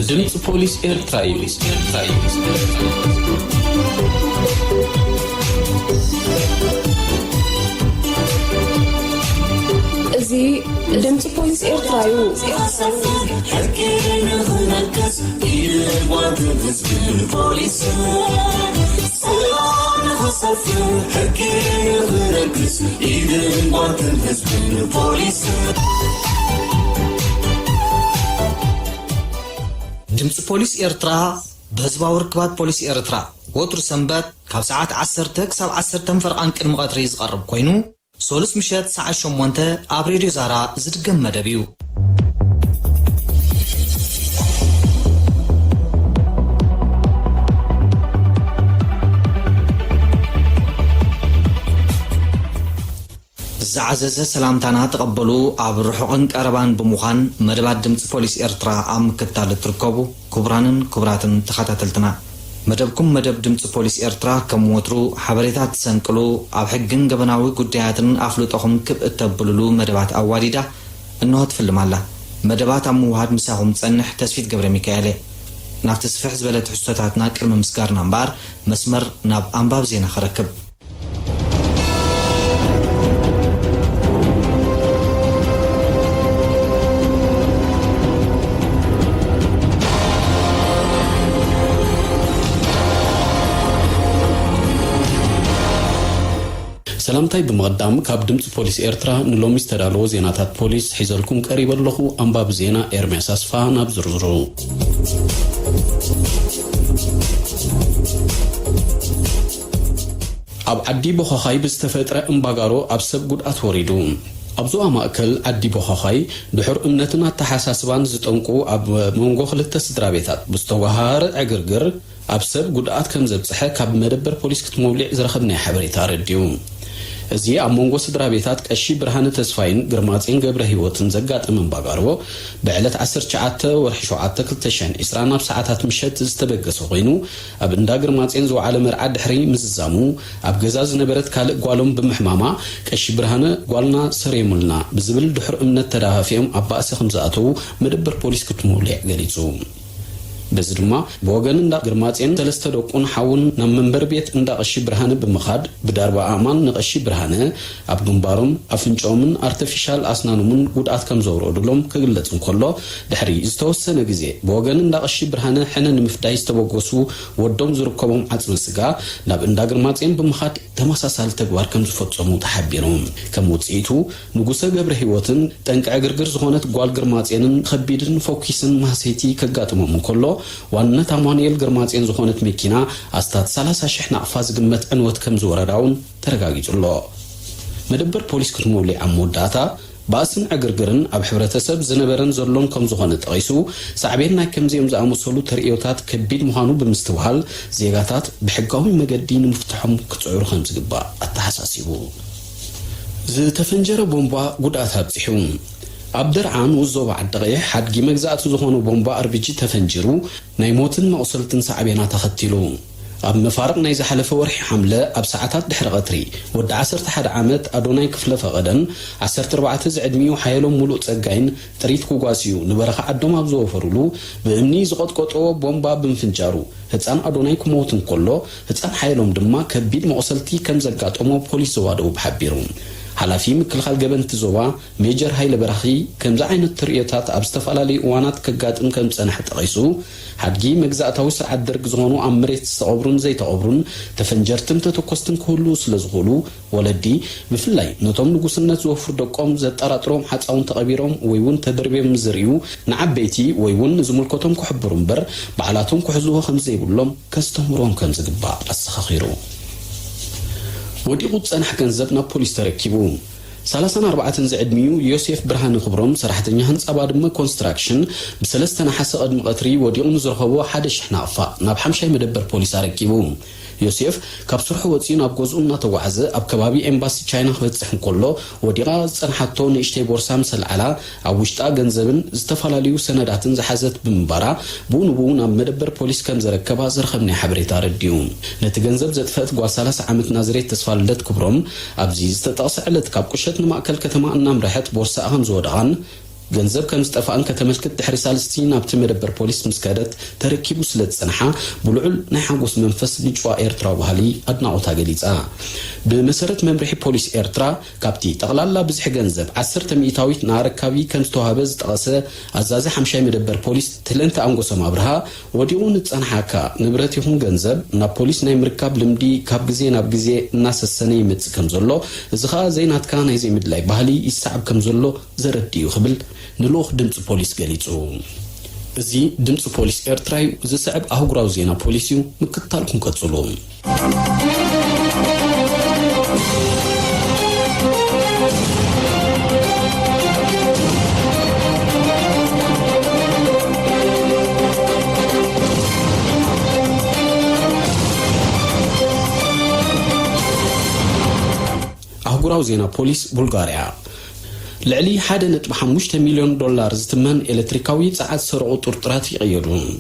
ድምጽ ፖሊስ ኤርትራ እዚ ድምጽ ፖሊስ ኤርትራ ድምጽ ፖሊስ ኤርትራ በህዝባዊ ርክባት ፖሊስ ኤርትራ ወጥሩ ሰንበት ካብ ሰዓት 10 ክሳብ 10 ፈርቃን ቅድሚ ቀትሪ ዝቀርብ ኮይኑ ሶሉስ ምሸት ሰዓት 8 ኣብ ሬድዮ ዛራ ዝድገም መደብ እዩ። زعزز سلامتانا تقبلوا عبر رحقن كاربان بمخان مدبات دمت بوليس إرترا عم كتال تركبوا كبراتن تخاتلتنا مدبكم مدب دمت بوليس إرترا كموترو حبريتات سنكلو عب حقن قبناوي قدياتن أفلوتهم كب اتبللو مدبات أواليدا انه تفلم الله مدبات عموهاد مساهم تسنح تسفيد قبر ميكالي نافت سفح زبالة حسوتاتنا كلمة مسكار نمبار مسمر ناب أنباب زينا خركب سلامتاي بمقدام كاب دمت بوليس إرترا نلوم استدالو زيناتات بوليس حيزلكم قريب اللخو أنباب زينا إرميس أسفا نابزرزرو أب عدي بخاخاي بستفترة انباقارو أب سب قد أتوريدو أبزو أماكل عدي بخاخاي بحر امنتنا تحساسبان زتنقو أب منغو خلطة سدرابيتات بستوهار عقرقر أب سب قد أتكم زبصحة كاب مدبر بوليس كتمولي إزرخبني حبريتا رديو زي أمونغو سدرابيتات كأشي برهانة تسفاين قرماتين قبره هيوتن زقات أمن باقارو بعلت 10 شعات ورحشو عاتك التشان إسرانا بساعتات مشت استبقسو غينو أب اندا قرماتين زو عالم رعاد حري مززامو أب قزاز نبرت كالق قوالهم بمحماما كأشي برهانة قوالنا سريمولنا بزبل دحر امنت تراها فيهم أباسي خمزاتو مدبر بوليس كتمولي قليتو بزدما بوغن اندا قرماتين تلسته دوقون حاون نم منبر بيت اندا قشي برهانه بمخاد بداربا امان نقشي برهانه اب جنبارم افنچومن ارتفيشال اسنانومن قدات كم زورو دلوم كغلصن كله دحري استوسنه غزي بوغن اندا قشي برهانه حنن مفداي استبوغسو ودوم زركبوم عصم سغا ناب اندا قرماتين بمخاد تمساسال تغوار كم زفصمو تحبيرهم كموصيتو نغوسه قبر هيوتن طنقع غرغر زخونت قوال قرماتينن خبيدن فوكيسن ماسيتي كغاطمم كله ዋና ታማኒኤል ግርማጽን ዝኾነት መኪና አስታት 30 ሺህ ናፋዝ ግመት እንወት ከም ዝወረዳውን ተረጋግጭሎ መደበር ፖሊስ ክትሞሊ አሞዳታ ባስን አግርግርን አብ ሕብረተሰብ ዝነበረን ዘሎን ከም ዝኾነ ጠይሱ ሳዕቤና ከምዚኦም ዝኣመሰሉ ተርኢዮታት ከቢድ ምዃኑ ብምስትውሃል ዜጋታት ብሕጋዊ መገዲ ንምፍትሖም ክጽዕሩ ከም ዝግባእ አተሓሳሲቡ ዝተፈንጀረ ቦምባ ጉዳት ኣብጽሑ عبدالرحمن وزوب عدقيه حد مجزات زخون بومبا اربيجي تفنجرو نايموتن مقصلتن صعبينا تختيلو اب مفارق نايز حلف ورحي حمله اب ساعات دحر قطري ود 11 عامت ادوناي كفله فقدن 14 زعدميو حيلهم ملو صقاين طريت كوغاسيو نبرخ عدوم ابزو فرلو بامني زقطقطو بومبا بنفنجارو هصان ادوناي كموتن كله هصان حيلهم دما كبيد مقصلتي كم زقاطمو بوليس وادو بحبيرو حلافي مكلخال جبنت زوا ميجر هايل برخي كم زعين التريتات ابستفالالي وانات كغاطم كم صنح تقيسو حدجي مغزاتاو ساعات درج زغونو امريت صقبرون زي تقبرون تفنجرتم تتكوستن كله سلازغولو ولدي بفلاي نتوم نغوسنت زوفر دقوم زطراطروم حصاون تقبيروم ويون تدربيم زريو نعبيتي ويون زملكتهم كحبرون بر بعلاتهم كحزوه خمزي بلوم كستمرون كم زغبا اسخخيرو ودي قد صنح كنزبنا بوليس تركيبو 34 زعدميو يوسف برهان خبرم صراحتني هنص ابادم كونستراكشن بسلسته نحس قدم قطري وديهم زرخبو حد شحنافا ناب حمشاي مدبر بوليس تركيبو يوسف كابسرح وصين اب غزونا توعزه اب كبابي امباسي تشاينا خبصحن كله وديقا صنحتو نشتي بورسام سلعلا اب وشطا ገንዘብን ዝተፋላልዩ ሰነዳትን ዝሓዘት ብምባራ ቡንቡን اب مدبر بوليس كم زركبا زرخبني حبريتا رديو نت ገንዘብ ዘጥፈት ጓ 30 ዓመት ናዝሬት ተስፋልለት ክብሮም ابزي ዝተጣሰዕለት ካብ ቁሸት ንማእከል ከተማ እናምረሐት ቦርሳ ከም ዝወደቃን ገንዘብ ከም ዝጠፋእን ከተመልክት ድሕሪ ሳልስቲ ናብቲ መደበር ፖሊስ ምስከደት ተረኪቡ ስለ ዝጸንሓ ብልዑል ናይ ሓጎስ መንፈስ ንጭዋ ኤርትራ ባህሊ ኣድናቆታ ገሊጻ ብመሰረት መምርሒ ፖሊስ ኤርትራ ካብቲ ጠቕላላ ብዙሕ ገንዘብ 10 ሚእታዊት ናረካቢ ከም ዝተዋሃበ ዝጠቐሰ ኣዛዚ 5 መደበር ፖሊስ ትለንተ ኣንጎሶም ኣብርሃ ወዲኡ ንጸንሓካ ንብረት ይኹን ገንዘብ ናብ ፖሊስ ናይ ምርካብ ልምዲ ካብ ግዜ ናብ ግዜ እናሰሰነ ይመጽእ ከም ዘሎ እዚ ኸኣ ዘይናትካ ናይ ዘይምድላይ ባህሊ ይስዓብ ከም ዘሎ ዘረድዩ ክብል ንልኡኽ ድምፂ ፖሊስ ገሊጹ እዚ ድምፂ ፖሊስ ኤርትራ ዝስዕብ ኣህጉራዊ ዜና ፖሊስ እዩ ምክትታልኩም ቀጽሉ أهجراو زينا بوليس بلغاريا لعلي $1.5 مليون زتمن إلكتريكاوي ساعات سرعو طرطرات يغيرون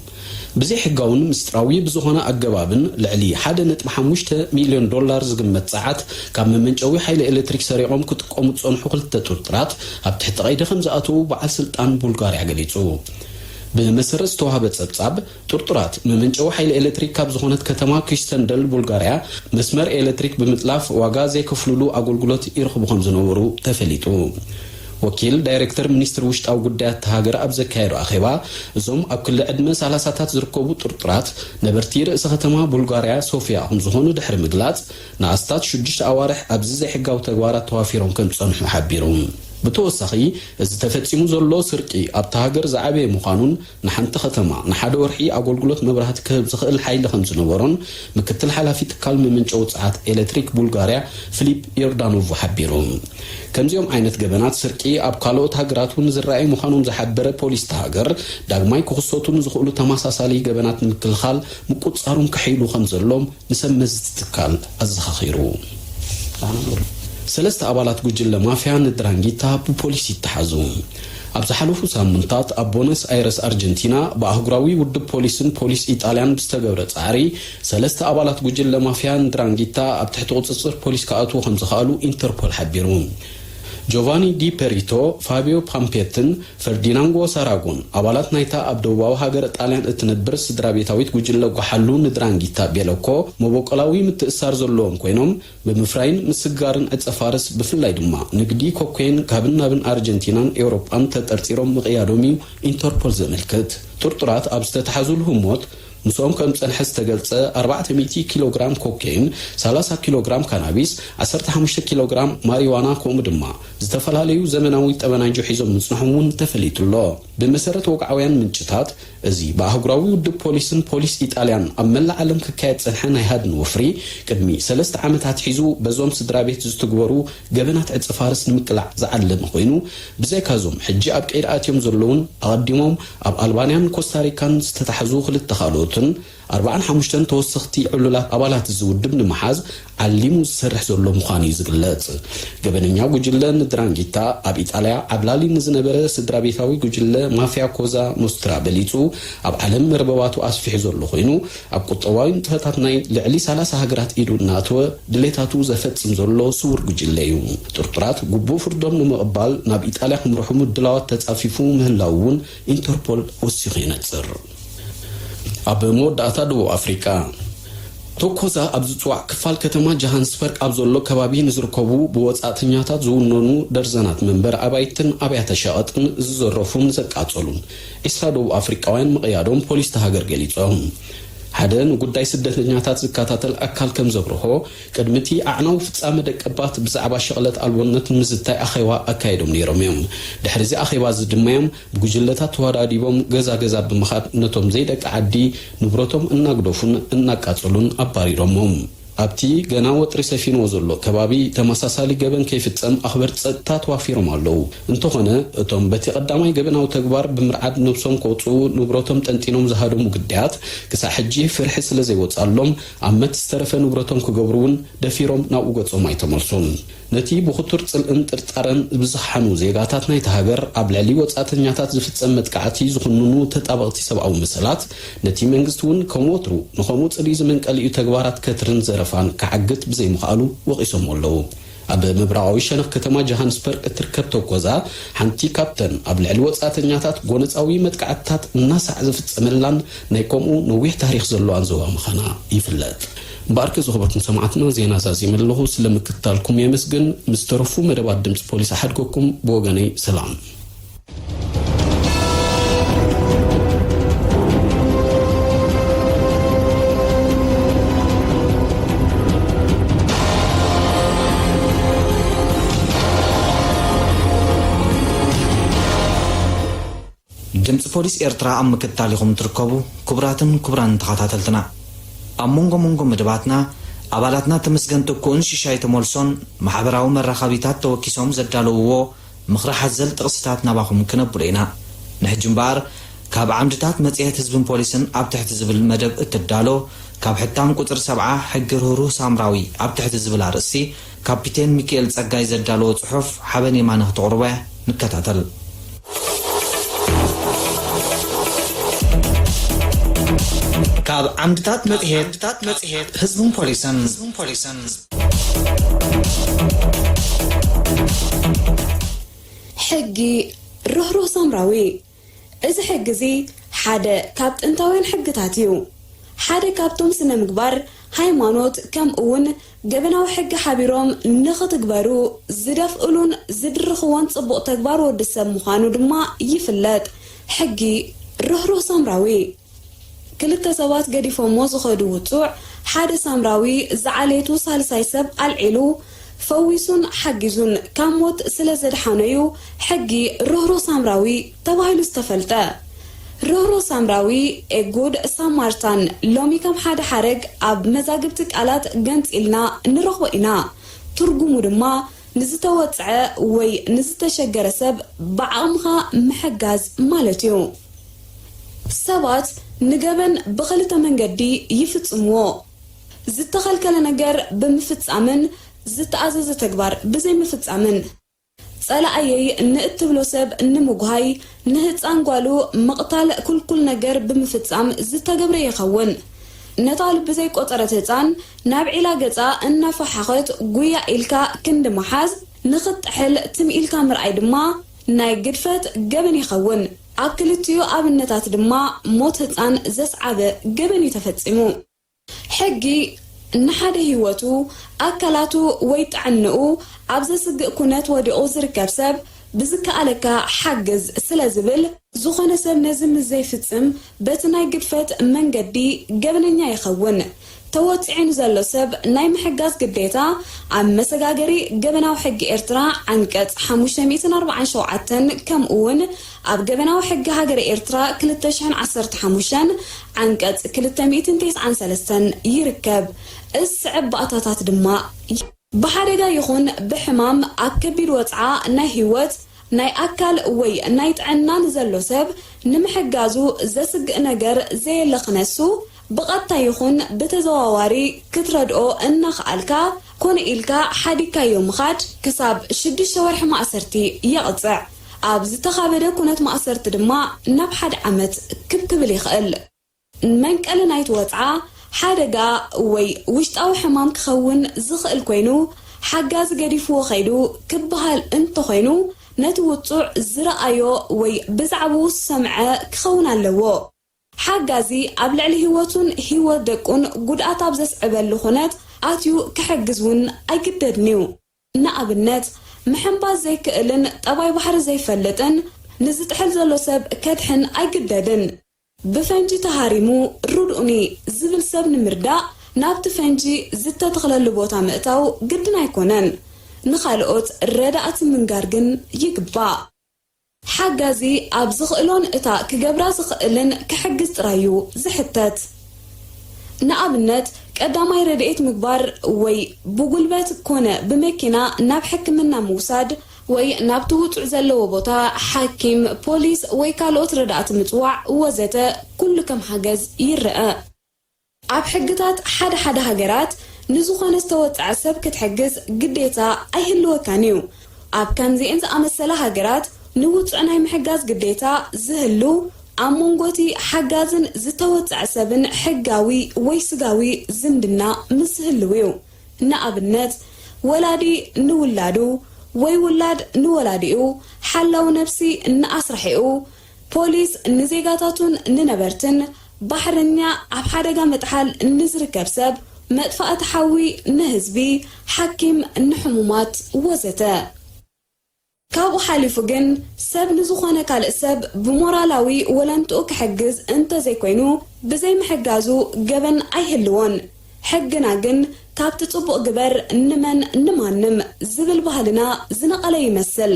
بزي حقاون مستراوي بزوهنا أقبابن لعلي $1.5 مليون زقمت ساعات كام من جوي حيل إلكتريك سريعهم كتقوم تصنحو قلت طرطرات هبتحت غير خمزاتو بعد سلطان بلغاريا قليتو بمسرز توهبت سبساب طرطرات ممنجو حيل إلكتريك كاب زخونت كتما كيشتندل بلغاريا مسمر إلكتريك بمطلاف واغازي كفلولو أقولقلوت إرخبهم زنورو تفليتو وكيل دايركتور منستر وشت أو قدات هاجر أبزا كايرو أخيبا زوم أبكل أدمى سالاساتات زركوبو طرطرات نبرتير إسختما بلغاريا صوفيا هم زخونو دحر مقلات ناستات شجش أوارح أبزيزي حقاو تقوارات توافيرون كنت صنحو حبيرون بتوسخي إذا تفتيمو زلو سرقي أبتهاجر زعبي مقانون نحنت ختما نحد ورحي أقولقلوت مبرهات كهب زخيل حيل خمس نورون مكتل حالا في تكالم من جوت ساعات إلكتريك بلغاريا فيليب يردانوف حبيرون كم يوم عينت جبنات سرقي أبقالوت هاجراتون زرعي مقانون زحبر بوليس تهاجر داغماي كخصوتون زخولو تماسا سالي جبنات مكل خال مكوت صارون كحيلو خمس اللوم نسمز تكال أزخخيرو سلست أبالات جوجل مافيا ندرانجيتا ببوليس يتحازون أبزحلوفو سامنتات أبونس أيرس أرجنتينا بأهجراوي ود بوليس إيطاليان بستجورت عري سلست أبالات جوجل مافيا ندرانجيتا أبتحت قصصر بوليس كأتو خمسة خالو إنتربول حبيرون جوفاني دي بيريتو فابيو بامبيتن فرديناندو ساراغون أبالات نايتا أبدوباو هاجر إيطاليان اتندبر سدرابيتاويت جوجل وحلو ندرانجيتا بيلوكو مبوكلاوي متأثر زلون كوينهم بمفراين مسجارن أتسفارس بفلاي دما نقدي كوكين كابنا بن أرجنتينان أوروبان تترتيرهم مقيادومي إنتربول زملكت طرطرات أبستتحزولهم موت مسوم كم تنحس تجلس 400 كيلوغرام كوكايين 30 كيلوغرام كانابيس 15 كيلوغرام ماريوانا كومدما زتفلاليو زمناوي تبنانجو حيزو مصنحون تفليتلو بمسرت وقعويان من جتات ازي باهجراوي ود بوليس إيطاليان أمل عالم ككايت صنحنا هاد نوفري قدمي 3 عامات حيزو بزوم سدرابيت زتغورو جبنات عصفارس نمقلع زعلم خوينو بزيكازوم حجي اب قيراتيوم زلون اقدموم اب البانيان كوستاريكان استتحزو خلت تخالوت 45 توسختي علولات أبالات الزودب نمحاز علمو سرح زلو مخاني زغلات قبننيا جوجل ندرانجيتا أب إيطاليا عبلالي نزنبرة سدرابيثاوي جوجل مافيا كوزا مسترا بليتو أب علم ربواتو أسفح زلو خوينو أب قطوين تهتاتناي لعلي سالاسة هاجرات إيدو ناتو دليتاتو زفت سمزلو سور جوجليو طرطرات قبو فردوم نمقبال ناب إيطاليا مرحومو الدلاوات تتعفيفو مهلاوون إنتربول وسيخينة سر أب مود أتادو أفريقيا توكوزا أبزوع كفال كتما جهانسبرغ أبزولو كبابي نزركوبو بوصاتنياتات زونونو درزانات منبر أبايتن أبيات شاطن زرفون زقاصلون إسرادو أفريقاوين مقيادوم بوليس تهاجر غليصهم حدن قداي سدتنياتات زكاتاتل أكل كم زبرهو قدمتي أعناو فصام دقبات بزعبا شغلت الونت مزتاي أخيوا أكايدوم نيروميوم دحرزي أخيوا زدميم بجلتات تواداديبوم غزا بمخات نتوم زيدك عدي نبروتوم اناغدوفون اناقاصلون أباريروموم أبتي غنا وطري سفين وزلو كبابي تمساسالي جبن كيف تصم أخبرت ستات وافيرم اللو انتو خنا اتوم بتي قدامي جبن أو تكبار بمرعاد نبسوم كوتو نبروتوم تنتينوم زهادو مقديات كسا حجي فرحس لزي وطالهم عما تسترف نبروتوم كقبرون دفيروم ناوغتهم اي تمرسون نتي بخطر تسلقن ترطارن بزحانو زيغاتات ناي تهاجر أبلالي وطاتنياتات زفتسم متقعتي زخنونو تطابقتي سبعو مسلات نتي منغستون كموترو نخمو تسلي زمن قليو تكبارات كترن زرفان كعقت بزي مخالو وقيسهم اللو ኣብ ምብራቃዊ ሸነኽ ከተማ ጆሃንስበርግ እትርከብ ተጓዛ ሓንቲ ካፕተን ኣብ ልዕሊ ወጻእተኛታት ጎነፃዊ መጥቃዕትታት እናሳዕ ዝፍጸመላን ናይ ከምኡ ነዊሕ ታሪክ ዘለዋን ዞባ ምዃና ይፍለጥ ባርክ ዝኽበርኩም ሰማዕትና ዜና ዛዚም ኣለኹ ስለምክታልኩም የመስግን ምስተረፉ መደባት ድምፂ ፖሊስ ሓድጎኩም ብወገነይ ሰላም ድምፂ ፖሊስ ኤርትራ ኣብ ምክትታል ኢኹም ትርከቡ ክቡራትን ክቡራን ተኸታተልትና ኣብ መንጎ መደባትና ኣባላትና ተመስገን ትኩእን ሽሻይ ተመልሶን ማሕበራዊ መራኸቢታት ተወኪሶም ዘዳለውዎ ምኽሪ ሓዘል ጥቕስታት ናባኹም ክነብሩ ኢና ንሕጂ እምበር ካብ ዓምድታት መጽሔት ህዝብን ፖሊስን ኣብ ትሕቲ ዝብል መደብ እትዳሎ ካብ ሕታም ቁጥር 70 ሕጊ ርህሩህ ሳምራዊ ኣብ ትሕቲ ዝብል ኣርእስቲ ካፒቴን ሚካኤል ጸጋይ ዘዳለዎ ጽሑፍ ሓበን የማነ ክትቕርበ ንከታተል ካብ ዓምድታት መጽሔት ህዝብን ፖሊስን ሕጊ ርህሩህ ሳምራዊ እዚ ሕጊ እዚ ሓደ ካብ ጥንታውያን ሕግታት እዩ ሓደ ካብቶም ስነ ምግባር ሃይማኖት ከም እውን ገበናዊ ሕጊ ሓቢሮም ንኽትግበሩ ዝደፍእሉን ዝድርኽዎን ጽቡቕ ተግባር ወዲ ሰብ ምዃኑ ድማ ይፍለጥ ሕጊ ርህሩህ ሳምራዊ ክልተ ሰባት ገዲፎሞ ዝኸዱ ውጹዕ ሓደ ሳምራዊ ዝዓሌቱ ሳልሳይ ሰብ አልዒሉ ፈዊሱን ሓጊዙን ካብ ሞት ስለ ዘድሓነዩ ሕጊ ርህሩህ ሳምራዊ ተባሂሉ ዝተፈልጠ ርህሩህ ሳምራዊ ኤጉድ ሳማርታን ሎሚ ከም ሓደ ሓረግ ኣብ መዛግብቲ ቃላት ገንፂልና ንረኽቦ ኢና ትርጉሙ ድማ ንዝተወፅዐ ወይ ንዝተሸገረ ሰብ ብዓቕምኻ ምሕጋዝ ማለት እዩ ሰባት ንገበን ብኽልተ መንገዲ ይፍጽምዎ ዝተኸልከለ ነገር ብምፍጻምን ዝተኣዘዘ ተግባር ብዘይምፍጻምን ጸላኣየይ ንእትብሎ ሰብ ንምጉሃይ ንህፃን ጓሉ መቕታል ኩልኩል ነገር ብምፍጻም ዝተገብረ ይኸውን ነታል ብዘይቆፀረት ህፃን ናብ ዒላ ገጻ እናፈሓኸት ጉያ ኢልካ ክንዲ መሓዝ ንኽጥሕል ትምኢልካ ምርኣይ ድማ ናይ ግድፈት ገበን ይኸውን ኣብ ክልቲኡ ኣብነታት ድማ ሞት ህፃን ዘስዓበ ገበን ተፈጺሙ ሕጊ ንሓደ ህይወቱ ኣካላቱ ወይ ጥዕንኡ ኣብ ዘስግእ ኩነት ወዲቑ ዝርከብ ሰብ ብዝከኣለካ ሓግዝ ስለ ዝብል ዝኾነ ሰብ ነዚ ምዘይፍጽም በቲ ናይ ግድፈት መንገዲ ገበነኛ ይኸውን ተወፂዕን ዘሎ ሰብ ናይ ምሕጋዝ ግዴታ ኣብ መሰጋገሪ ገበናዊ ሕጊ ኤርትራ አንቀጽ 547 ከም እውን ኣብ ገበናዊ ሕጊ ሃገር ኤርትራ 2015 አንቀጽ 293 ይርከብ እስዕብ ባእታታት ድማ በሓደጋ ይኹን ብሕማም ኣብ ከቢድ ወፅዓ ናይ ህይወት ናይ ኣካል ወይ ናይ ጥዕናን ዘሎ ሰብ ንምሕጋዙ ዘስግእ ነገር ዘየለኽነሱ ብቐጥታ ይኹን ብተዘዋዋሪ ክትረድኦ እናኽኣልካ ኮነ ኢልካ ሓዲካዮ ምኻድ ክሳብ 6 ወርሒ ማእሰርቲ ይቕፅዕ ኣብ ዝተኻበደ ኩነት ማእሰርቲ ድማ ናብ 1 ዓመት ክብል ይኽእል መንቀል ናይቲ ወፅዓ ሓደጋ ወይ ውሽጣዊ ሕማም ክኸውን ዝኽእል ኮይኑ ሓጋዝ ገዲፍዎ ኸይዱ ክበሃል እንተኾይኑ ነቲ ውፁዕ ዝረኣዮ ወይ ብዛዕባኡ ሰምዐ ክኸውን ኣለዎ ሓጋዚ ኣብ ልዕሊ ህይወቱን ህይወት ደቁን ጉድኣት ኣብ ዘስዕበሉ ኩነት ኣትዩ ክሕግዝውን ኣይግደድንዩ ንኣብነት ምሕንባዝ ዘይክእልን ጠባይ ባሕሪ ዘይፈልጥን ንዝጥሕል ዘሎ ሰብ ከድሕን ኣይግደድን ብፈንጂ ተሃሪሙ ሩድኡኒ ዝብል ሰብ ንምርዳእ ናብቲ ፈንጂ ዝተተኽለሉ ቦታ ምእታው ግድን ኣይኮነን ንኻልኦት ረዳእቲ ምንጋር ግን ይግባእ ሓጋዚ ኣብ ዝኽእሎን እታ ክገብራ ዝኽእልን ክሕግዝ ጥራዩ ዝሕተት ንኣብነት ቀዳማይ ረድኤት ምግባር ወይ ብጉልበት ኮነ ብመኪና ናብ ሕክምና ምውሳድ ወይ ናብ ትውፅዕ ዘለዎ ቦታ ሓኪም ፖሊስ ወይ ካልኦት ረዳእቲ ምጽዋዕ ወዘተ ኩሉ ከም ሓገዝ ይርአ ኣብ ሕግታት ሓደ ሃገራት ንዝኾነ ዝተወፅዐ ሰብ ክትሕግዝ ግዴታ ኣይህልወካን እዩ ኣብ ከምዚአን ዝኣመሰለ ሃገራት ንውፅዕ ናይ ምሕጋዝ ግዴታ ዝህሉ ኣብ መንጎቲ ሓጋዝን ዝተወፅዐ ሰብን ሕጋዊ ወይ ስጋዊ ዝምድና ምስህልው እዩ ንኣብነት ወላዲ ንውላዱ ወይ ውላድ ንወላዲኡ ሓላው ነፍሲ ንኣስራሒኡ ፖሊስ ንዜጋታቱን ንነበርትን ባሕረኛ ኣብ ሓደጋ መጥሓል ንዝርከብ ሰብ መጥፋእቲ ሓዊ ንህዝቢ ሓኪም ንሕሙማት ወዘተ ካብኡ ሓሊፉ ግን ሰብ ንዝኾነ ካልእ ሰብ ብሞራላዊ ወለንትኡ ክሕግዝ እንተዘይኮይኑ ብዘይ ምሕጋዙ ገበን ኣይህልዎን ሕግና ግን ካብቲ ጽቡቕ ግበር ንመን ንማንም ዝብል ባህልና ዝነቐለ ይመስል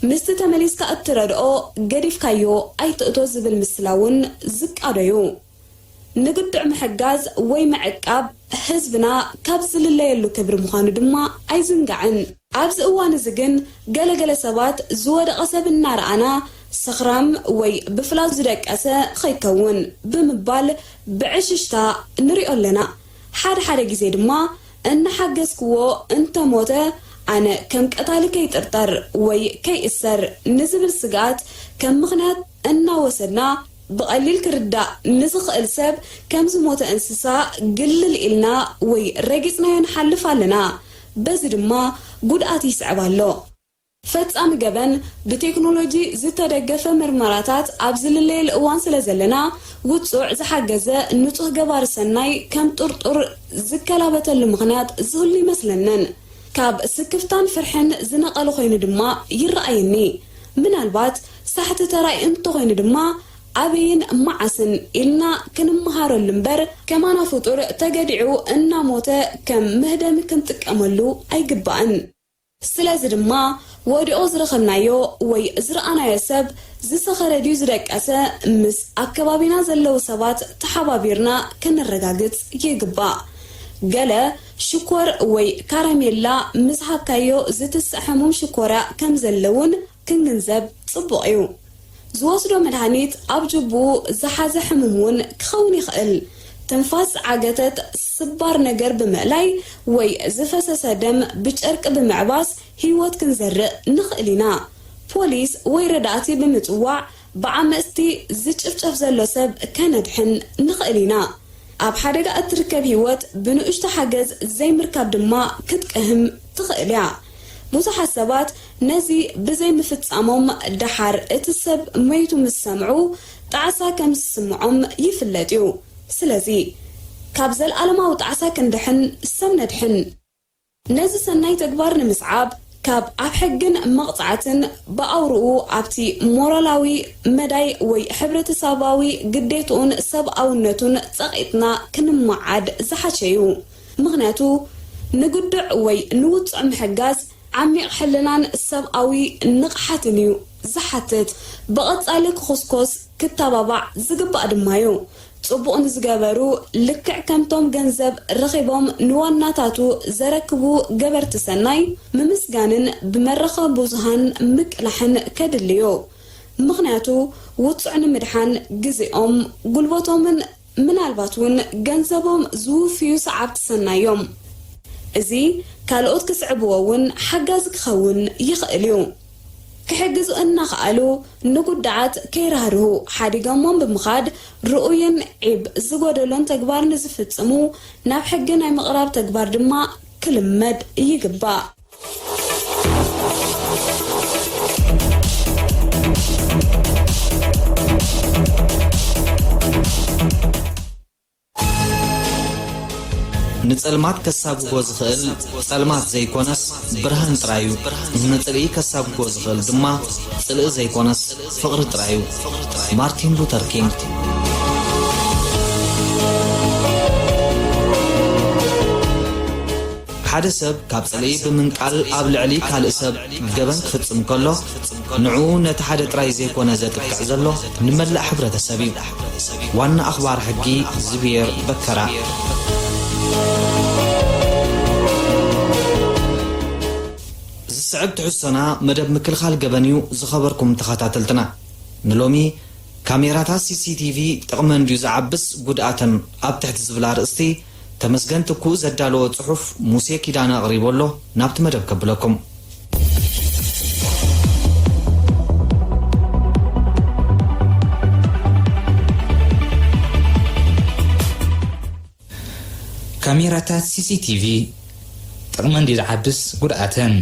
ምስቲ ተመሊስካ እትረድኦ ገዲፍካዮ ኣይትእቶ ዝብል ምስላውን ዝቃደዩ ንግድዕ ምሕጋዝ ወይ ምዕቃብ ህዝብና ካብ ዝልለየሉ ክብሪ ምዃኑ ድማ ኣይዝንጋዕን ኣብዚ እዋን እዚ ግን ገለገለ ሰባት ዝወደቐ ሰብ እናረኣና ሰኽራም ወይ ብፍላት ዝደቀሰ ኸይከውን ብምባል ብዕሽሽታ ንሪኦ ኣለና ሓደ ግዜ ድማ እናሓገዝክዎ እንተሞተ ኣነ ከም ቀታሊ ከይጥርጠር ወይ ከይእሰር ንዝብል ስጋት ከም ምኽንያት እናወሰድና ብቐሊል ክርዳእ ንዝኽእል ሰብ ከም ዝሞተ እንስሳ ግልል ኢልና ወይ ረጊፅናዮ ንሓልፍ ኣለና በዚ ድማ ጉድኣት ይስዕብ ኣሎ ፈጻሚ ገበን ብቴክኖሎጂ ዝተደገፈ ምርመራታት ኣብ ዝልለየል እዋን ስለ ዘለና ውፅዕ ዝሓገዘ ንጹህ ገባር ሰናይ ከም ጡርጡር ዝከላበተሉ ምኽንያት ዝህሉ ይመስለንን ካብ ስክፍታን ፍርሕን ዝነቐለ ኮይኑ ድማ ይረኣየኒ ምናልባት ሳሕቲ ተራይ እንተኾይኑ ድማ ኣበይን መዓስን ኢልና ክንመሃረሉ እምበር ከማና ፍጡር ተገዲዑ እናሞተ ከም ምህደም ክንጥቀመሉ ኣይግባእን ስለዚ ድማ ወዲኦ ዝረኸብናዮ ወይ ዝረኣናዮ ሰብ ዝሰኸረድዩ ዝደቀሰ ምስ ኣከባቢና ዘለው ሰባት ተሓባቢርና ክንረጋግጽ ይግባእ ገለ ሽኮር ወይ ካራሜላ ምስ ሃካዮ ዝትስሕሙም ሽኮራ ከም ዘለውን ክንግንዘብ ጽቡቕ እዩ ዝወስዶ መድሃኒት ኣብ ጅቡ ዝሓዘ ሕሙምን ክኸውን ይኽእል ትንፋስ ዓገተት ስባር ነገር ብምዕላይ ወይ ዝፈሰሰ ደም ብጨርቅ ብምዕባስ ህይወት ክንዘርእ ንኽእል ኢና ፖሊስ ወይ ረዳእቲ ብምጽዋዕ ብዓመፅቲ ዝጭፍጨፍ ዘሎ ሰብ ከነድሕን ንኽእል ኢና ኣብ ሓደጋ እትርከብ ህይወት ብንኡሽተ ሓገዝ ዘይምርካብ ድማ ክትቀህም ትኽእል እያ ብዙሓት ሰባት ነዚ ብዘይ ምፍጻሞም ድሓር እቲ ሰብ ሞይቱ ምስ ሰምዑ ጣዕሳ ከም ዝስምዖም ይፍለጥ እዩ ስለዚ ካብ ዘለኣለማዊ ጣዕሳ ክንድሕን ሰብ ነድሕን ነዚ ሰናይ ተግባር ንምስዓብ ካብ ኣብ ሕግን መቕጻዕትን ብኣውርኡ ኣብቲ ሞራላዊ መዳይ ወይ ሕብረተሰባዊ ግዴትኡን ሰብኣውነቱን ጸቒጥና ክንመዓድ ዝሓሸዩ ምኽንያቱ ንግድዕ ወይ ንውፅዕ ምሕጋዝ ዓሚቕ ሕልናን ሰብኣዊ ንቕሓትን እዩ ዝሓትት ብቐጻሊ ክኹስኮስ ክተባባዕ ዝግባእ ድማ እዩ ጽቡቕ ንዝገበሩ ልክዕ ከምቶም ገንዘብ ረኺቦም ንዋናታቱ ዘረክቡ ገበርቲ ሰናይ ምምስጋንን ብመራኸቢ ብዙሃን ምቅላሕን ከድልዮ ምኽንያቱ ውፅዕ ንምድሓን ግዜኦም ጉልበቶምን ምናልባት እውን ገንዘቦም ዝውፍዩ ሰዓብቲ ሰናዮም እዚ ካልኦት ክስዕብዎ እውን ሓጋዝ ክኸውን ይኽእል እዩ ክሕግዙ እናኽኣሉ ንጉዳዓት ከይራህርሁ ሓዲጎሞም ብምኻድ ርኡይን ዒብ ዝጎደሎን ተግባር ንዝፍጽሙ ናብ ሕጊ ናይ ምቕራብ ተግባር ድማ ክልመድ ይግባእ ንጸልማት ከሳብጎ ዝኽእል ጸልማት ዘይኮነስ ብርሃን ጥራዩ ንጽልኢ ከሳብጎ ዝኽእል ድማ ጽልኢ ዘይኮነስ ፍቕሪ ጥራዩ ማርቲን ሉተር ኪንግ ሓደ ሰብ ካብ ጽልኢ ብምንቃል ኣብ ልዕሊ ካልእ ሰብ ገበን ክፍጽም ከሎ ንዑ ነቲ ሓደ ጥራይ ዘይኮነ ዘጥቅዕ ዘሎ ንመላእ ሕብረተሰብ እዩ ዋና ኣኽባር ሕጊ ዝብየር በከራ ዝስዕብ ትሕሶና መደብ ምክልኻል ገበንዩ ዝኸበርኩም ተኸታተልትና ንሎሚ ካሜራታት ሲሲቲቪ ጥቕመን ድዩ ዝዓብስ ጉድኣተን ኣብ ትሕቲ ዝብላ ርእስቲ ተመስገን ትኩ ዘዳለዎ ጽሑፍ ሙሴ ኪዳነ ኣቕሪቦሎ ናብቲ መደብ ከብለኩም ካሜራታት ሲሲቲቪ ጥቕመን ዝዓብስ ጉድኣተን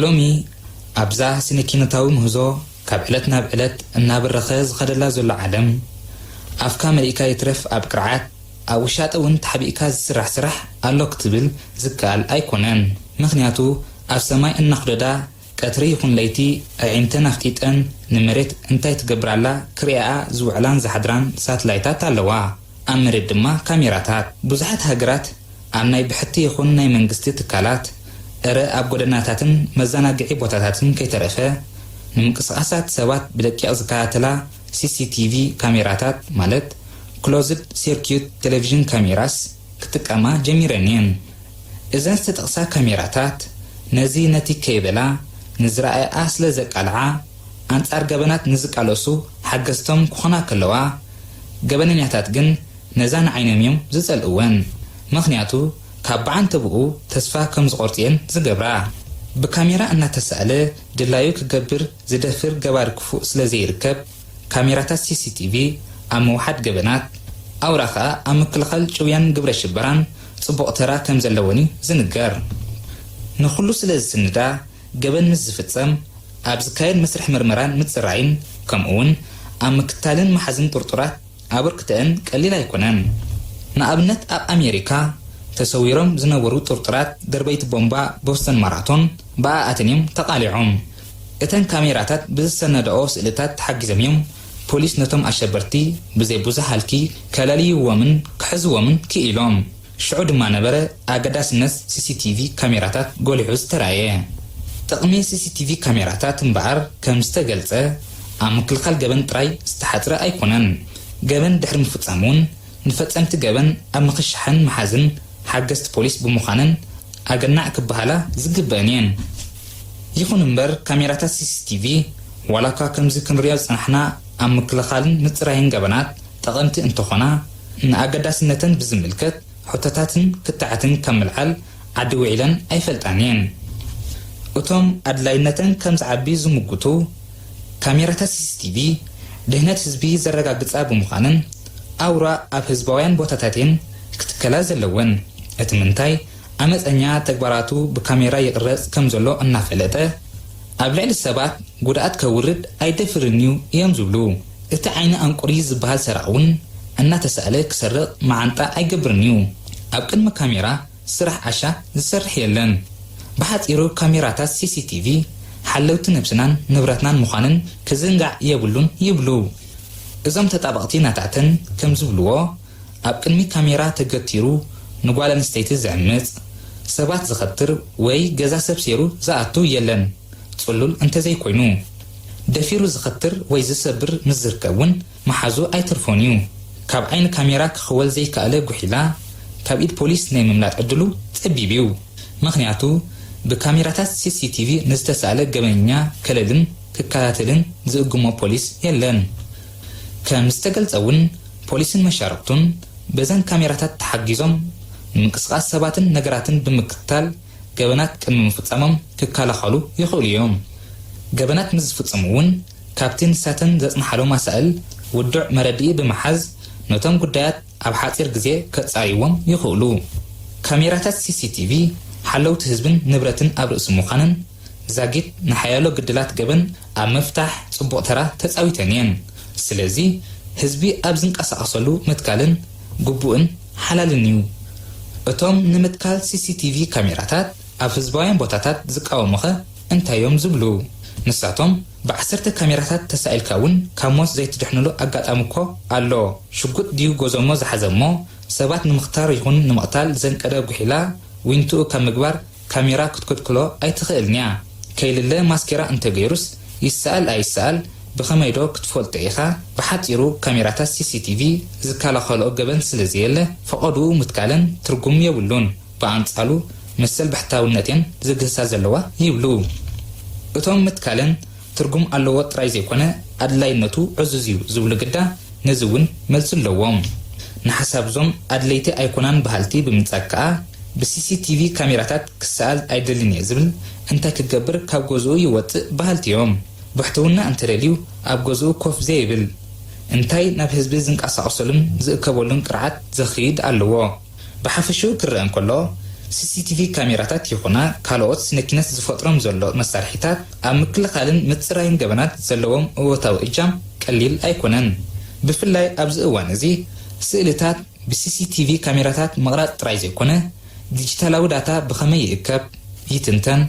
ሎሚ ኣብዛ ስነኪነታዊ ምህዞ ካብ ዕለት ናብ ዕለት እናበረኸ ዝኸደላ ዘሎ ዓለም ኣፍካ መሊእካ ይትረፍ ኣብ ቅርዓት ኣብ ውሻጠ እውን ተሓቢእካ ዝስራሕ ስራሕ ኣሎ ክትብል ዝከኣል ኣይኮነን ምክንያቱ ኣብ ሰማይ እናኽደዳ ቀትሪ ይኹን ለይቲ ኣዒንተን ኣፍጢጠን ንመሬት እንታይ ትገብራላ ክሪኣ ዝውዕላን ዝሓድራን ሳትላይታት ኣለዋ ኣብ መሬት ድማ ካሜራታት ብዙሓት ሃገራት ኣብ ናይ ብሕቲ ይኹን ናይ መንግስቲ ትካላት እረ ኣብ ጎደናታትን መዘናግዒ ቦታታትን ከይተረፈ ንምንቅስቃሳት ሰባት ብደቂቕ ዝከታተላ CCTV ካሜራታት ማለት ክሎዝድ ሰርኪዩት ቴሌቪዥን ካሜራስ ክትጥቀማ ጀሚረን እየን እዘን ዝተጠቕሳ ካሜራታት ነዚ ነቲ ከይበላ ንዝረኣያ ስለ ዘቃልዓ ኣንጻር ገበናት ንዝቃለሱ ሓገዝቶም ክኾና ከለዋ ገበነኛታት ግን ነዛ ንዓይኖም እዮም ዝጸልእወን ምክንያቱ ካብ በዓንተብኡ ተስፋ ከም ዝቆርፅየን ዝገብራ ብካሜራ እናተሰኣለ ድላዩ ክገብር ዝደፍር ገባር ክፉእ ስለ ዘይርከብ ካሜራታት CCTV ኣብ መውሓድ ገበናት ኣውራኻ ኣብ ምክልኻል ጭውያን ግብረ ሽበራን ጽቡቕ ተራ ከም ዘለወኒ ዝንገር ንኹሉ ስለ ዝስንዳ ገበን ምስ ዝፍጸም ኣብ ዝካየድ መስርሕ ምርመራን ምፅራይን ከምኡውን ኣብ ምክታልን መሓዝን ጥርጡራት ኣበርክተአን ቀሊል ኣይኮነን ንኣብነት ኣብ ኣሜሪካ ተሰዊሮም ዝነበሩ ጥርጡራት ደርበይቲ ቦምባ ቦስተን ማራቶን ብኣኣተንዮም ተቃሊዖም እተን ካሜራታት ብዝሰነድኦ ስእልታት ተሓጊዞም እዮም ፖሊስ ነቶም ኣሸበርቲ ብዘይ ብዙሕ ሃልኪ ከለልይዎምን ክሕዝዎምን ክኢሎም ሽዑ ድማ ነበረ ኣገዳስነት CCTV ካሜራታት ጎሊሑ ዝተራየ ጥቕሚ CCTV ካሜራታት እምበኣር ከም ዝተገልጸ ኣብ ምክልኻል ገበን ጥራይ ዝተሓፅረ ኣይኮነን ገበን ድሕሪ ምፍጻም እውን ንፈጸምቲ ገበን ኣብ ምኽሻሕን መሓዝን ሓገዝቲ ፖሊስ ብምዃነን ኣገናዕ ክበሃላ ዝግበአን እየን ይኹን እምበር ካሜራታት CCTV ዋላካ ከምዚ ክንሪኦ ዝጸናሕና ኣብ ምክልኻልን ምፅራይን ገበናት ጠቐምቲ እንተኾና ንኣገዳስነተን ብዝምልከት ሕቶታትን ክትዓትን ከም ምልዓል ዓዲ ውዒለን ኣይፈልጣን እየን እቶም ኣድላይነተን ከም ዝዓቢ ዝምጉቱ ካሜራታት CCTV ድህነት ህዝቢ ዘረጋግጻ ብምዃንን ኣውራ ኣብ ህዝባውያን ቦታታትን ክትከላ ዘለወን እቲ ምንታይ ኣመፀኛ ተግባራቱ ብካሜራ ይቅረጽ ከም ዘሎ እናፈለጠ ኣብ ልዕሊ ሰባት ጉድኣት ከውርድ ኣይደፍርንዩ እዮም ዝብሉ እቲ ዓይነ አንቁሪ ዝበሃል ሰራውን እናተሰኣለ ክሰርቕ ማዓንጣ ኣይገብርንዩ ኣብ ቅድሚ ካሜራ ስራሕ ዓሻ ዝሰርሕ የለን ብሓፂሩ ካሜራታት CCTV ሓለውቲ ነብስናን ንብረትናን ምዃንን ክዝንጋዕ የብሉን ይብሉ እዞም ተጣበቕቲ ናታዕተን ከም ዝብልዎ ኣብ ቅድሚ ካሜራ ተገቲሩ ንጓል ኣንስተይቲ ዝዕምፅ ሰባት ዝኸትር ወይ ገዛ ሰብ ሴሩ ዝኣቱ የለን ጽሉል እንተዘይኮይኑ ደፊሩ ዝኸትር ወይ ዝሰብር ምዝርከውን መሓዙ ኣይትርፎንዩ ካብ ዓይኒ ካሜራ ክኽወል ዘይከኣለ ጉሒላ ካብ ኢድ ፖሊስ ናይ ምምላጥ ዕድሉ ፀቢብዩ ምክንያቱ ብካሜራታት CCTV ንዝተሰኣለ ገበኛ ከለልን ክከታተልን ዝእግሞ ፖሊስ የለን ከም ዝተገልጸውን ፖሊስን መሻርክቱን በዘን ካሜራታት ተሓጊዞም ንምንቅስቃስ ሰባትን ነገራትን ብምክትታል ገበናት ቅድሚ ምፍጻሞም ክከላኸሉ ይኽእሉ እዮም ገበናት ምስ ዝፍጽሙ እውን ካብቲ ንሳተን ዘጽንሓሎም ማሳእል ውዱዕ መረድኢ ብምሓዝ ነቶም ጉዳያት ኣብ ሓፂር ግዜ ከጻይዎም ይኽእሉ ካሜራታት CCTV ሓለውቲ ህዝብን ንብረትን ኣብ ርእሲ ምዃንን ዛጊት ንሓያሎ ግድላት ገበን ኣብ መፍታሕ ጽቡቕ ተራ ተጻዊተን እየን ስለዚ ህዝቢ ኣብ ዝንቀሳቐሰሉ ምትካልን ግቡእን ሓላልን እዩ እቶም ንምትካል CCTV ካሜራታት ኣብ ህዝባውያን ቦታታት ዝቃወሙኸ እንታዮም ዝብሉ ንሳቶም ብ10 ካሜራታት ተሳኢልካ እውን ካብ ሞት ዘይትድሕንሉ ኣጋጣሚ እኮ ኣሎ ሽጉጥ ድዩ ጎዘሞ ዝሓዘሞ ሰባት ንምኽታር ይኹን ንምቕታል ዘንቀደ ጉሒላ ዊንቱኡ ካብ ምግባር ካሜራ ክትክልክሎ ኣይትኽእልን እያ ከይልለ ማስኬራ እንተገይሩስ ይሰኣል ኣይሰኣል ብኸመይዶ ክትፈልጦ ኢኻ ብሓፂሩ ካሜራታት CCTV ዝከላኸልኦ ገበን ስለዝየለ ፈቐዱ ምትካለን ትርጉም የብሉን ብኣንጻሉ መሰል ብሕታውነትን ዝግህሳ ዘለዋ ይብሉ እቶም ምትካለን ትርጉም ኣለዎ ጥራይ ዘይኮነ ኣድላይነቱ ዕዙዝ እዩ ዝብሉ ግዳ ነዚ እውን መልሲ ኣለዎም ንሓሳብ ዞም ኣድለይቲ ኣይኮናን ባህልቲ ብምንጻክዓ ብCCTV ካሜራታት ክሰኣል ኣይደልን እየ ዝብል እንታይ ክገብር ካብ ገዝኡ ይወፅእ ባህልቲ እዮም ብሕትውና እንተደልዩ ኣብ ገዝኡ ኮፍ ዘይብል እንታይ ናብ ህዝቢ ዝንቀሳቐሰሉን ዝእከበሉን ቅርዓት ዘኽይድ ኣለዎ ብሓፈሹ ክርአ እንከሎ CCTV ካሜራታት ይኹና ካልኦት ስነኪነት ዝፈጥሮም ዘሎ መሳርሒታት ኣብ ምክልኻልን ምጽራይን ገበናት ዘለዎም እወታዊ እጃም ቀሊል ኣይኮነን ብፍላይ ኣብዚ እዋን እዚ ስእልታት ብCCTV ካሜራታት መቕራጽ ጥራይ ዘይኮነ ዲጂታላዊ ዳታ ብኸመይ ይእከብ ይትንተን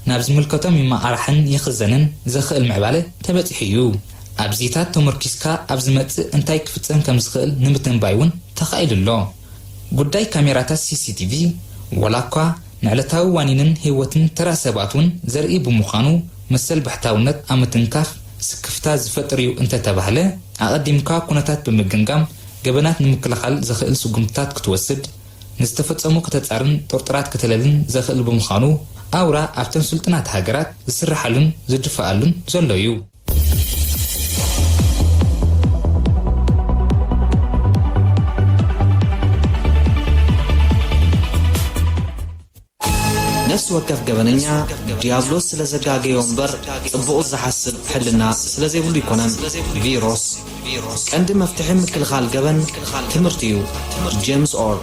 ናብ ዝምልከቶም ይመዓራሕን ይኽዘንን ዘኽእል ምዕባለ ተበፂሑ እዩ ኣብዚታት ተመርኪስካ ኣብ ዝመጽእ እንታይ ክፍጸም ከም ዝኽእል ንምትንባይ እውን ተኻኢሉሎ ጉዳይ ካሜራታት CCTV ወላኳ ንዕለታዊ ዋኒንን ህይወትን ተራ ሰባት እውን ዘርኢ ብምዃኑ መሰል ባሕታውነት ኣብ ምትንካፍ ስክፍታ ዝፈጥር እዩ እንተተባህለ ኣቐዲምካ ኩነታት ብምግምጋም ገበናት ንምክልኻል ዘኽእል ስጉምትታት ክትወስድ ንዝተፈጸሙ ከተጻርን ጦርጥራት ከተለልን ዘኽእል ብምዃኑ ኣውራ ኣብተን ስልጥናት ሃገራት ዝስራሓሉን ዝድፈኣሉን ዘሎ እዩ نفس وكف جبنيا ديابلوس سلزجاجي ومبر طبقوا زحسب حلنا سلزي بلو يكونن فيروس عند مفتاحين مثل خال جبن تمرتيو جيمس أور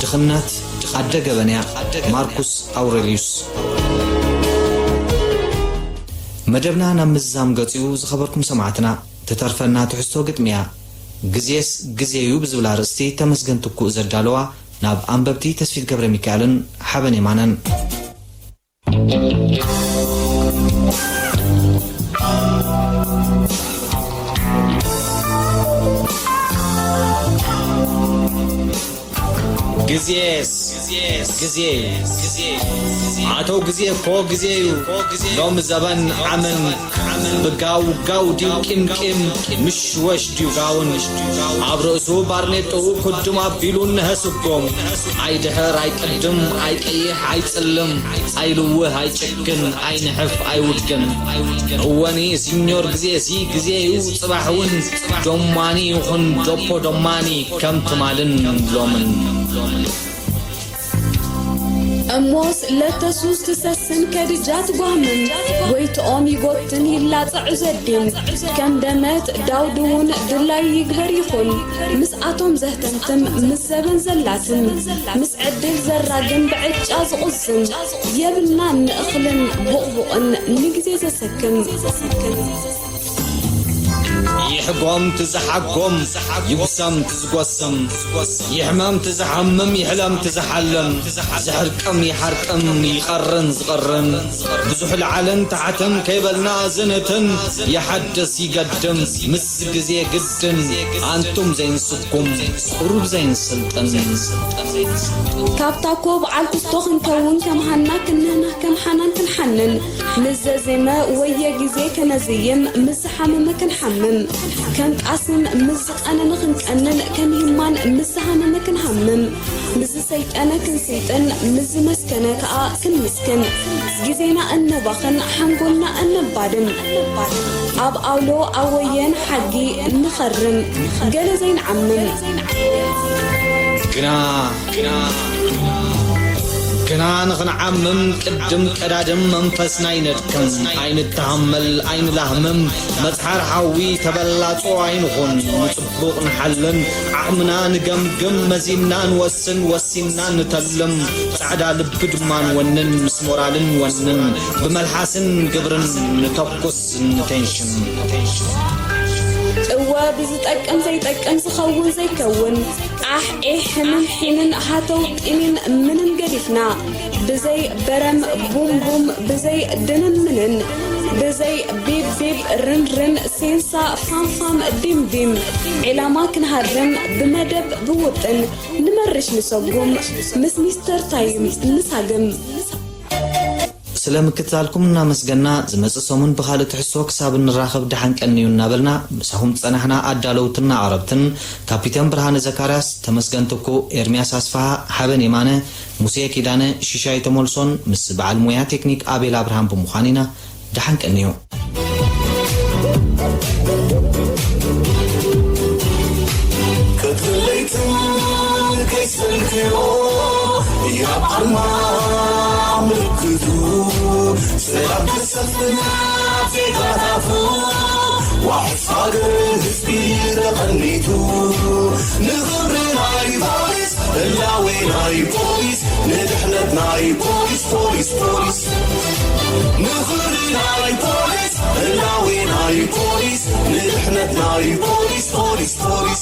دخنات عدة جبنيا ماركوس أوريليوس مجبنا نمزام قطيو زخبركم سمعتنا تترفنا تحسو قدميا جزيو بزولا رستي تمسجن تكو زرجالوا ناب أنببتي تسفيد قبر ميكالن حبني مانن جزيس عطو جزيه كو جزيو لوم زبن عمن بقاو ديو كم مش وش ديو قاون عبرسو بارنيتو كدم عبيلون هسكم عي دهر عي قدم عي قيح عي تسلم عي لوه عي تشكن عي نحف عي ودكن هواني سينيور جزيو صباحون دوماني وخن دوبو دوماني كم تمالن لومن أموس لا تسوس تسسن كرجات قامن ويت أمي قطن يلا تعزدين كم دمت داودون دلاي يقبر يخون مس أتوم زهتنتم مس زبن زلاتن مس عدل زراجن بعد جاز قصن يبلنا نأخلن بؤبؤن نجزي سكن يحقوم تزحقوم يبسم تزقوسم يحمم تزحمم يحلم تزحلم زحركم يحركم يقرن زقرن بزح العلن تحتم كيبلنا زنتن يحدث يقدم مس جزي قدن أنتم زين صدكم قرب زين سلطن كابتاكوب على كستوخن كون كم حنا كننا كم حنان كنحنن مزازمة ويا جزي كنزيم مزحمم كنحمم كم قاسم مزق أنا نخنك أنن كم يمان مزحنا مكن همم مز سيت أنا كن سيتن مز مسكنا كأ كن مسكن جزينا أن بخن حنقولنا أن بعدم أب أولو أوين حقي نخرم قال زين عمم كنا نعمم قدم قدادم منفسنا يندكم عين التحمل عين لهمم مزحر حوي تبلاطو عينهم نطبق نحلن عقمنا نقمقم مزينا نوسن وسينا نتلم سعدا لبدمان ونن مسمورالن ونن بملحسن قبرن نتبقس نتنشن هو بزتأكم زيتأكم سخون زي كون حنن حينن هاتو إنن منن قريفنا بزي برم بوم بوم بزي دنن منن بزي بيب بيب رن رن سينسا فام فام ديم ديم علما كنهرم بمدب بوطن نمرش نسوقهم مس مستر تايم نساقم سلام كتالكم نامسجنا زمسسومن بخالة حسوك ساب الراخب دحن كأنيو نابلنا مسهم تصنحنا أدالوتنا عربتن كابيتان برهان زكارياس تمسجنتكو إرمياس أسفها حبن إيمانه موسيقى كيدانه شيشاي تمولسون مسبع المويا تكنيك أبي لابرهان بمخانينا دحن كأنيو كتليتن كيسلكيو يا برما ملكتو سلام تسفنا في غرافو وحصاد الهسبير غنيتو نغبر راي فارس اللاوي راي بوليس ندحنت ناي بوليس بوليس بوليس نخري ناي بوليس اللاوي ناي بوليس ندحنت ناي بوليس بوليس بوليس